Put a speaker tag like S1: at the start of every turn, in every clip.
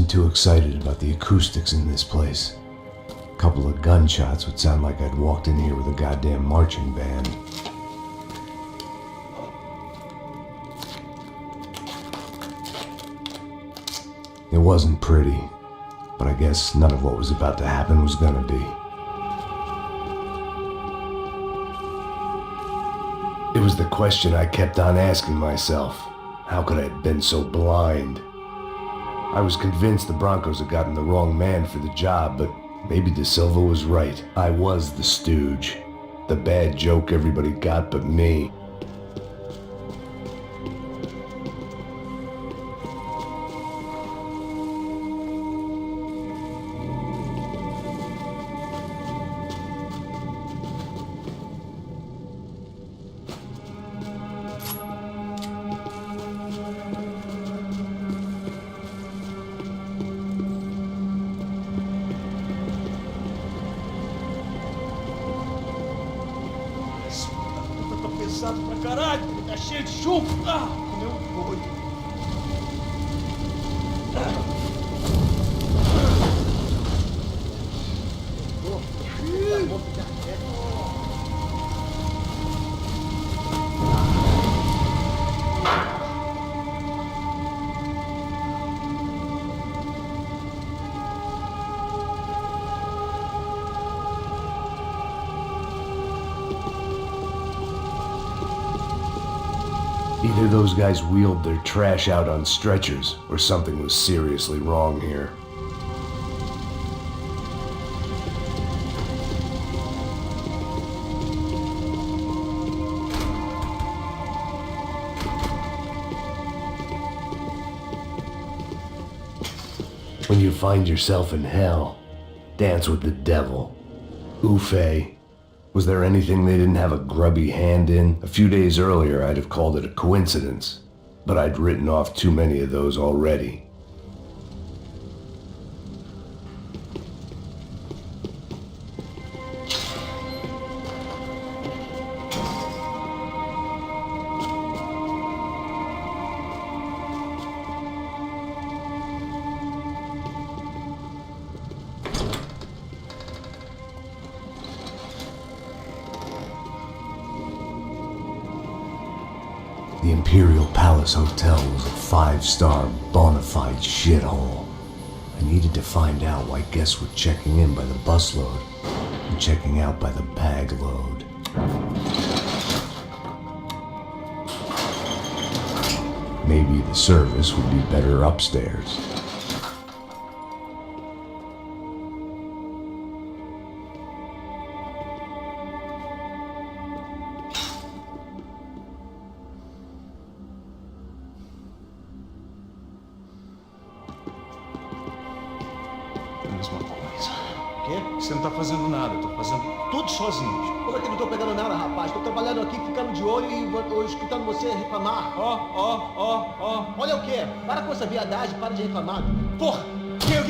S1: wasn't too excited about the acoustics in this place. A couple of gunshots would sound like I'd walked in here with a goddamn marching band. It wasn't pretty, but I guess none of what was about to happen was gonna be. It was the question I kept on asking myself. How could I have been so blind? I was convinced the Broncos had gotten the wrong man for the job, but maybe De Silva was right. I was the stooge. The bad joke everybody got but me.
S2: Pesado pra caralho, tá cheio de chumbo. Ah, comeu um boi.
S1: Either those guys wheeled their trash out on stretchers, or something was seriously wrong here. When you find yourself in hell, dance with the devil. Oofe. Was there anything they didn't have a grubby hand in? A few days earlier, I'd have called it a coincidence, but I'd written off too many of those already. The Imperial Palace Hotel was a 5-star bona fide shithole. I needed to find out why guests were checking in by the busload and checking out by the bag load. Maybe the service would be better upstairs.
S2: Mesma coisa.
S3: Quê?
S2: Você não tá fazendo nada, eu tô fazendo tudo sozinho.
S3: Como é que eu não tô pegando nada, rapaz? Tô trabalhando aqui, ficando de olho e escutando você reclamar.
S2: Ó.
S3: Olha o quê? Para com essa viadagem, para de reclamar.
S2: Porra! Quem?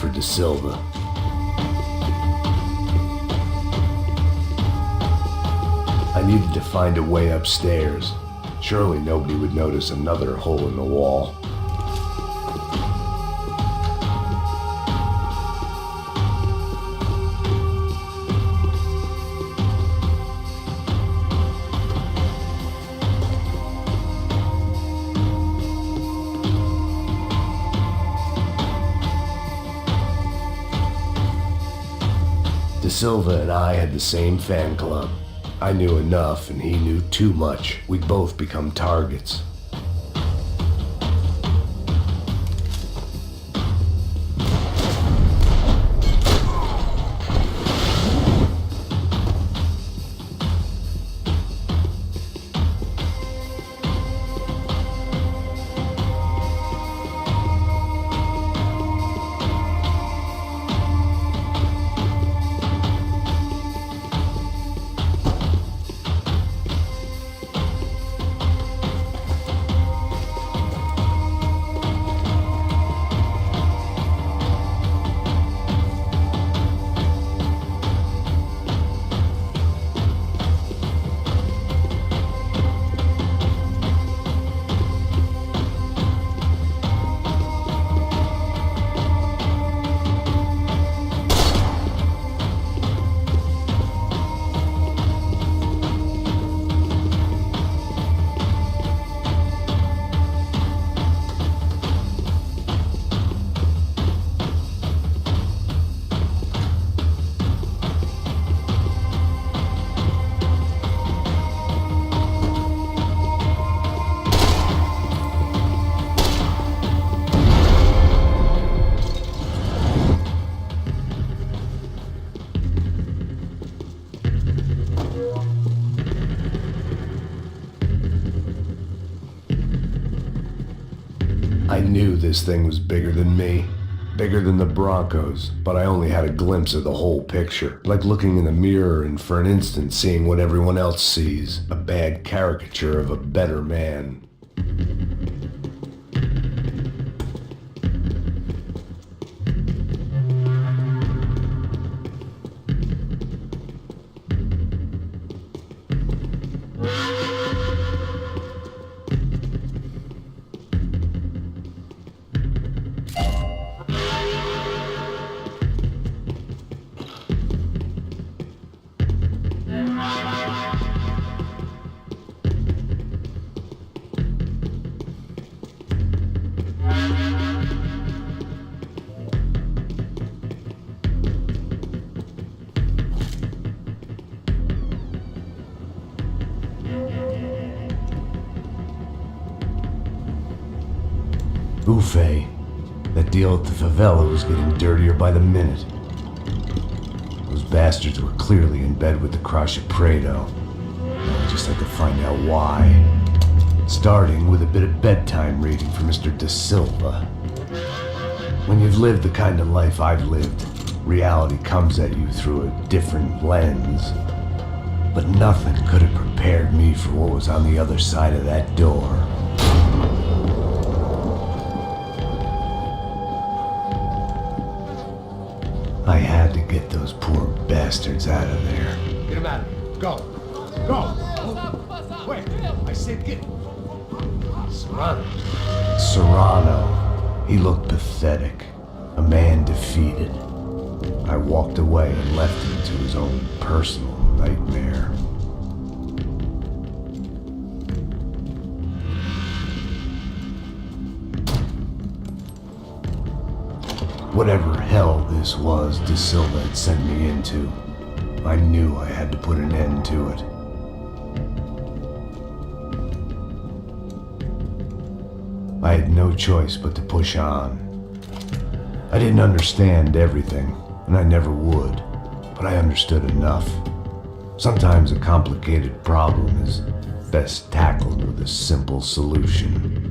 S1: for De Silva. I needed to find a way upstairs. Surely nobody would notice another hole in the wall. De Silva and I had the same fan club. I knew enough and he knew too much. We'd both become targets. I knew this thing was bigger than me, bigger than the Broncos, but I only had a glimpse of the whole picture, like looking in the mirror and for an instant seeing what everyone else sees, a bad caricature of a better man. Buffet. That deal at the favela was getting dirtier by the minute. Those bastards were clearly in bed with the Crash Prado. I just had to find out why. Starting with a bit of bedtime reading for Mr. De Silva. When you've lived the kind of life I've lived, reality comes at you through a different lens. But nothing could have prepared me for what was on the other side of that door. I had to get those poor bastards out of there.
S3: Get him out of here. Go. Go. Wait. I said get... Serrano.
S1: Serrano. He looked pathetic. A man defeated. I walked away and left him to his own personal nightmare. Whatever hell this was De Silva had sent me into, I knew I had to put an end to it. I had no choice but to push on. I didn't understand everything, and I never would, but I understood enough. Sometimes a complicated problem is best tackled with a simple solution.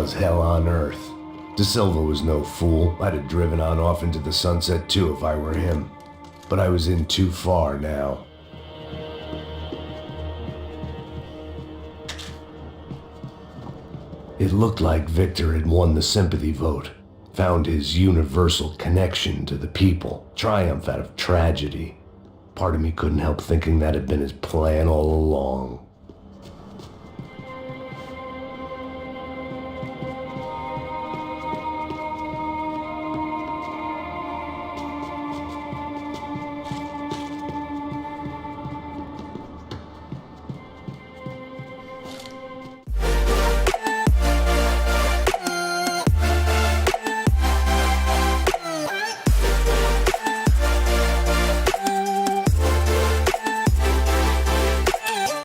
S1: was hell on earth. De Silva was no fool. I'd have driven on off into the sunset too if I were him. But I was in too far now. It looked like Victor had won the sympathy vote, found his universal connection to the people, triumph out of tragedy. Part of me couldn't help thinking that had been his plan all along.